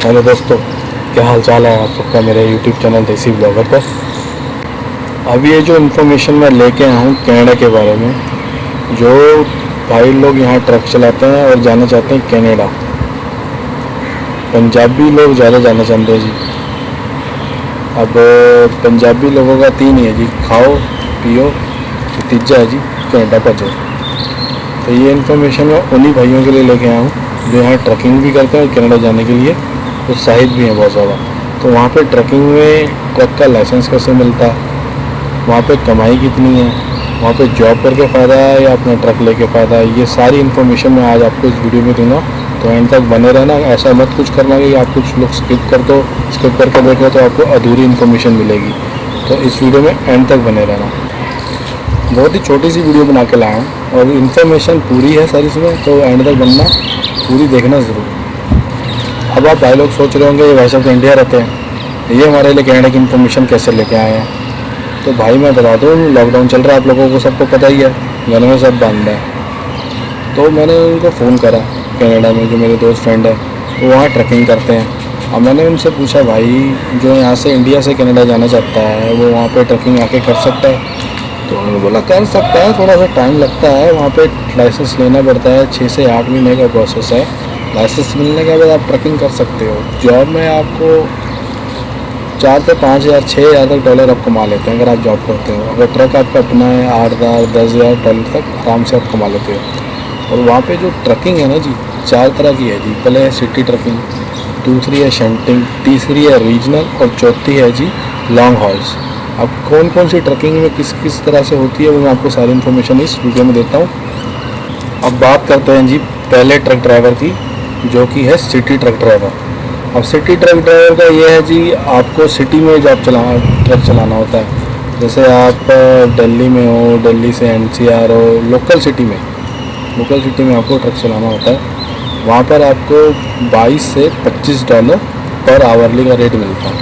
Hello दोस्तों, क्या हाल चाल है आप सबका मेरे यूट्यूब चैनल देसी ब्लॉगर पर। अब ये जो इन्फॉर्मेशन मैं लेके आया हूँ कनाडा के बारे में, जो भाई लोग यहाँ ट्रक चलाते हैं और जाना चाहते हैं कनाडा, पंजाबी लोग ज़्यादा जाना चाहते हैं जी। अब पंजाबी लोगों का तीन ही है जी, खाओ पियो, तीजा है जी कनाडा भजो। तो ये इन्फॉर्मेशन मैं उन्हीं भाइयों के लिए लेके आया हूँ जो यहाँ ट्रकिंग भी करते हैं और कनाडा जाने के लिए उत्साहित भी हैं बहुत ज़्यादा। तो वहाँ पे ट्रकिंग में ट्रक का लाइसेंस कैसे मिलता है, वहाँ पे कमाई कितनी है, वहाँ पे जॉब करके फ़ायदा है या अपना ट्रक लेके फ़ायदा है, ये सारी इन्फॉर्मेशन मैं आज आपको इस वीडियो में दूंगा। तो एंड तक बने रहना। ऐसा मत कुछ करना कि आप कुछ लोग स्किप करके देखो तो आपको अधूरी इन्फॉर्मेशन मिलेगी। तो इस वीडियो में एंड तक बने रहना। बहुत ही छोटी सी वीडियो बना के लाया हूँ और इन्फॉर्मेशन पूरी है सारी इसमें, तो एंड तक बनना, पूरी देखना ज़रूर। अब आप भाई लोग सोच रहे होंगे ये भाई साहब तो इंडिया रहते हैं, ये हमारे लिए कनाडा की इन्फॉर्मेशन कैसे लेके आए हैं। तो भाई मैं बता दूँ, लॉकडाउन चल रहा है, आप लोगों को सबको पता ही है, घर में सब बंद है। तो मैंने उनको फ़ोन करा, कनाडा में जो मेरे दोस्त फ्रेंड है वो वहाँ ट्रैकिंग करते हैं। अब मैंने उनसे पूछा, भाई जो यहाँ से इंडिया से कनाडा जाना चाहता है वो वहाँ पे ट्रैकिंग आके कर सकता है? तो उन्होंने बोला कर सकता है, थोड़ा सा टाइम लगता है, वहाँ पे लाइसेंस लेना पड़ता है, 6 से 8 महीने का प्रोसेस है। लाइसेंस मिलने के बाद आप ट्रैकिंग कर सकते हो। जॉब में आपको 4 से 5 हज़ार 6 हज़ार तक डॉलर आप कमा लेते हैं अगर आप जॉब करते हो। अगर ट्रक आपका अपना है 8 हज़ार 10 हज़ार डॉलर तक आराम से आप कमा लेते हो। और वहाँ पे जो ट्रकिंग है ना जी, 4 तरह की है जी। पहले है सिटी ट्रकिंग, दूसरी है शंटिंग, तीसरी है रीजनल और चौथी है जी लॉन्ग हॉल्स। अब कौन कौन सी ट्रकिंग में किस किस तरह से होती है वो मैं आपको सारी इन्फॉर्मेशन इस वीडियो में देता हूँ। अब बात करते हैं जी पहले ट्रक ड्राइवर की, जो कि है सिटी ट्रक ड्राइवर। अब सिटी ट्रक ड्राइवर का ये है जी, आपको सिटी में ट्रक चलाना होता है। जैसे आप दिल्ली में हो, दिल्ली से NCR हो, लोकल सिटी में आपको ट्रक चलाना होता है। वहाँ पर आपको 22 से 25 डॉलर पर आवरली का रेट मिलता है।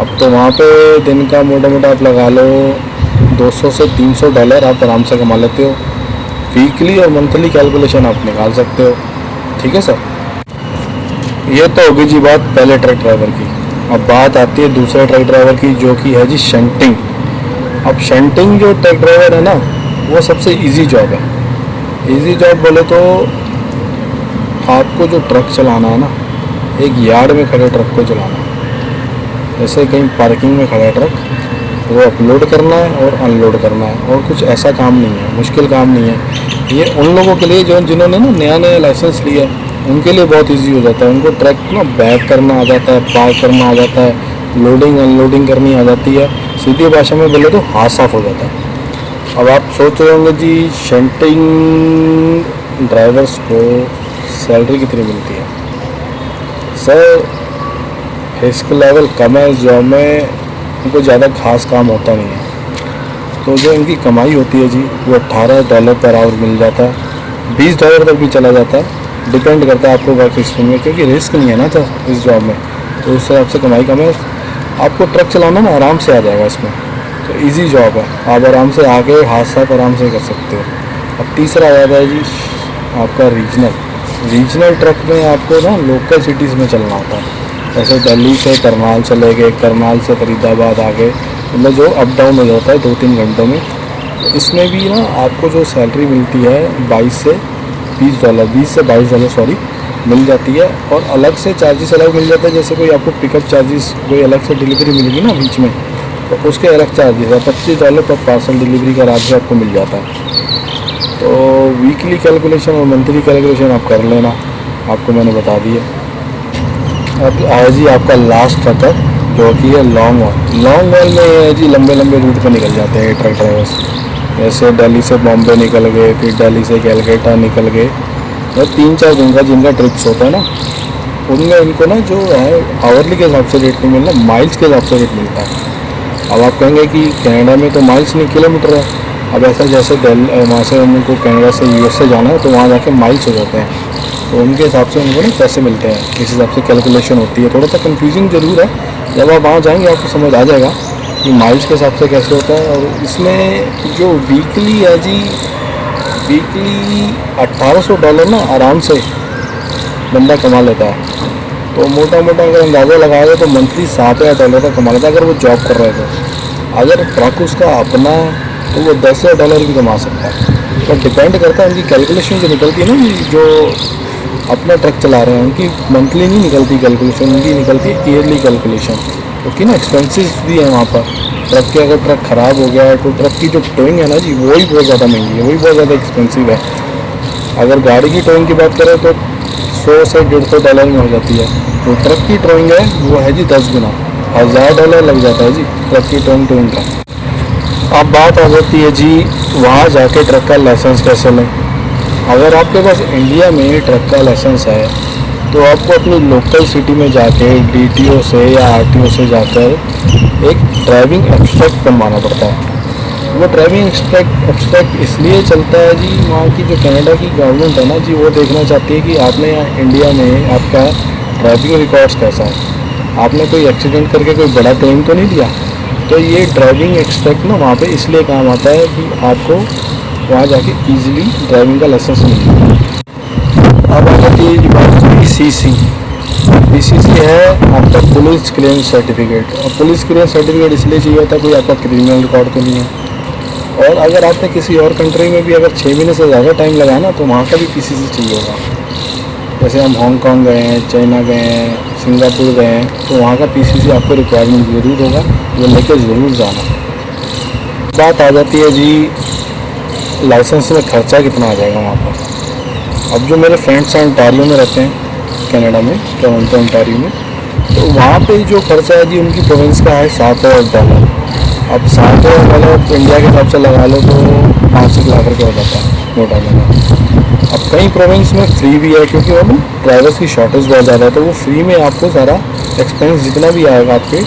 अब तो वहाँ पे दिन का मोटा आप लगा लो 200 से 300 डॉलर आप आराम से कमा लेते हो। वीकली और मंथली कैलकुलेशन आप निकाल सकते हो। ठीक है सर, ये तो होगी जी बात पहले ट्रक ड्राइवर की। अब बात आती है दूसरे ट्रक ड्राइवर की, जो कि है जी शंटिंग। अब शंटिंग जो ट्रक ड्राइवर है ना, वो सबसे इजी जॉब है। इजी जॉब बोले तो आपको जो ट्रक चलाना है ना, एक यार्ड में खड़े ट्रक को चलाना है। जैसे कहीं पार्किंग में खड़ा है ट्रक, वो अपलोड करना है और अनलोड करना है, और कुछ ऐसा काम नहीं है, मुश्किल काम नहीं है। ये उन लोगों के लिए जो जिन्होंने ना नया लाइसेंस लिया है, उनके लिए बहुत इजी हो जाता है। उनको ट्रक ना बैक करना आ जाता है, पार्क करना आ जाता है, लोडिंग अनलोडिंग करनी आ जाती है। सीधी भाषा में बोले तो हाथ साफ हो जाता है। अब आप सोच रहे होंगे जी शंटिंग ड्राइवर्स को सैलरी कितनी मिलती है? सर रिस्क लेवल कम है इस जॉब में, उनको ज़्यादा खास काम होता नहीं है। तो जो इनकी कमाई होती है जी, वो 18 डॉलर पर आवर मिल जाता है, 20 डॉलर तक भी चला जाता है। डिपेंड करता है आपको वर्क एक्सपीरियंस में, क्योंकि रिस्क नहीं है ना सर इस जॉब में, तो उस हिसाब से कमाई कम है। आपको ट्रक चलाना ना आराम से आ जाएगा इसमें, तो इजी जॉब है, आप आराम से आके हाथ साफ आराम से कर सकते हो। अब तीसरा आ जाता है जी आपका रीजनल ट्रक में आपको ना लोकल सिटीज़ में चलना होता है। जैसे दिल्ली से करनाल चले गए, करनाल से फरीदाबाद आ गए, मतलब जो अप डाउन हो जाता है 2-3 घंटों में। तो इसमें भी ना आपको जो सैलरी मिलती है 22 से 22 डॉलर मिल जाती है। और अलग से चार्जेस अलग मिल जाता है। जैसे कोई आपको पिकअप चार्जेस, कोई अलग से डिलीवरी मिलेगी ना बीच में, तो उसके अलग चार्जेस है। 25 डॉलर पर पार्सल डिलीवरी का राज्य आपको मिल जाता है। तो वीकली कैलकुलेशन और मंथली कैलकुलेशन आप कर लेना, आपको मैंने बता दिया। अब है जी आपका लास्ट ट्रक है, जो कि है लॉन्ग हॉल में है जी, लंबे रूट पर निकल जाते हैं ट्रक ड्राइवर्स। जैसे दिल्ली से बॉम्बे निकल गए, फिर दिल्ली से कैलकाटा निकल गए, और 3-4 दिन का जिनका ट्रिप्स होता है ना, उनमें इनको ना जो है आवरली के हिसाब से रेट नहीं मिलना, माइल्स के हिसाब से रेट मिलता है। अब आप कहेंगे कि कनाडा में तो माइल्स नहीं किलोमीटर है। अब ऐसा जैसे वहाँ से उनको कनाडा से US से जाना है, तो वहाँ जाके माइल्स हो जाते हैं, तो उनके हिसाब से उनको ना पैसे मिलते हैं, इस हिसाब से कैलकुलेशन होती है। थोड़ा सा कंफ्यूजिंग ज़रूर है, जब आप वहाँ जाएंगे आपको समझ आ जाएगा कि माइल्स के हिसाब से कैसे होता है। और इसमें जो वीकली है जी, वीकली 1800 डॉलर ना आराम से बंदा कमा लेता है। तो मोटा मोटा अगर अंदाज़ा लगाएगा तो मंथली $7,000 का कमा लेता अगर वो जॉब कर रहे थे। अगर ट्रक उसका अपना है तो वो $10,000 भी कमा सकता है। तो डिपेंड करता है, उनकी कैलकुलेशन जो निकलती है ना, जो अपना ट्रक चला रहे हैं उनकी मंथली नहीं निकलती कैलकुलेशन, उनकी निकलती है ईयरली कैलकुलेशन, क्योंकि ना एक्सपेंसेस भी है वहाँ पर। ट्रक के अगर ट्रक ख़राब हो गया है तो ट्रक की जो टोइंग है ना जी, वही बहुत ज़्यादा महंगी है, वही बहुत ज़्यादा एक्सपेंसिव है। अगर गाड़ी की टोइंग की बात करें तो 100 से $150 में हो जाती है। तो ट्रक की टोइंग है वो है जी 10 गुना, $1,000 लग जाता है जी ट्रक की टोइंग का। अब बात आ जाती है जी वहाँ जाके ट्रक का लाइसेंस कैसे लें। अगर आपके पास इंडिया में ट्रक का लाइसेंस है तो आपको अपनी लोकल सिटी में जाके डीटीओ से या आरटीओ से जाकर एक ड्राइविंग एब्स्ट्रैक्ट बनवाना पड़ता है। वो ड्राइविंग एब्स्ट्रैक्ट इसलिए चलता है जी, वहाँ की जो कनाडा की गवर्नमेंट है ना जी, वो देखना चाहती है कि आपने यहाँ इंडिया में आपका ड्राइविंग रिकॉर्ड्स कैसा है, आपने कोई एक्सीडेंट करके कोई बड़ा क्लेम तो नहीं दिया। तो ये ड्राइविंग एब्स्ट्रैक्ट ना वहाँ पे इसलिए काम आता है कि आपको वहाँ जाके इजीली ड्राइविंग का लाइसेंस मिल जाए। अब आ जाती है बात PCC। PCC है आपका पुलिस क्लियरेंस सर्टिफिकेट। और पुलिस क्लियरेंस सर्टिफिकेट इसलिए चाहिए होता है कोई आपका क्रिमिनल रिकॉर्ड तो नहीं है। और अगर आपने किसी और कंट्री में भी अगर 6 महीने से ज़्यादा टाइम लगाया ना तो वहाँ का भी PCC चाहिए होगा। जैसे हम हांगकांग गए हैं, चाइना गए हैं, सिंगापुर गए हैं, तो वहाँ का PCC आपको रिक्वायरमेंट ज़रूर होगा, वो लेकर ज़रूर जाना। बात आ जाती है जी लाइसेंस में खर्चा कितना आ जाएगा वहाँ पर। अब जो मेरे फ्रेंड्स हैं ओंटारियो में रहते हैं, कनाडा में, टोरंटो ओंटारियो में, तो वहाँ पे जो खर्चा है जी उनकी प्रोविंस का है $7,000। अब $7,000 इंडिया के हिसाब से लगा लो तो 5 लाख रुपये हो जाता है मोटा मोटा। अब कई प्रोविंस में फ्री भी है क्योंकि वहाँ ड्राइवर्स की शॉर्टेज बहुत ज़्यादा है, तो वो फ्री में आपको सारा एक्सपेंस जितना भी आएगा आपके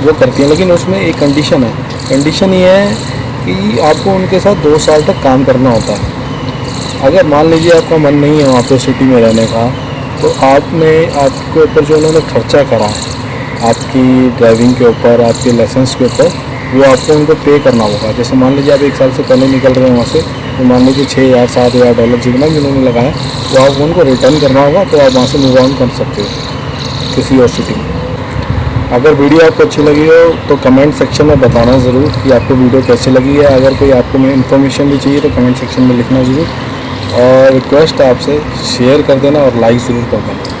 वो करती है। लेकिन उसमें एक कंडीशन है, कंडीशन ये है कि आपको उनके साथ 2 साल तक काम करना होता है। अगर मान लीजिए आपका मन नहीं है वहाँ पे सिटी में रहने का, तो आपके ऊपर जो उन्होंने खर्चा करा आपकी ड्राइविंग के ऊपर, आपके लाइसेंस के ऊपर, वो आपको उनको पे करना होगा। जैसे मान लीजिए आप 1 साल से पहले निकल रहे हैं वहाँ से, तो मान लीजिए $6,000-7,000 जितना भी उन्होंने लगाया वो आपको उनको रिटर्न करना होगा, तो आप वहाँ से मूव ऑन कर सकते हो किसी और सिटी में। अगर वीडियो आपको अच्छी लगी हो तो कमेंट सेक्शन में बताना ज़रूर कि आपको वीडियो कैसी लगी है। अगर कोई आपको इन्फॉर्मेशन भी चाहिए तो कमेंट सेक्शन में लिखना ज़रूर, और रिक्वेस्ट है आपसे शेयर कर देना और लाइक ज़रूर कर देना।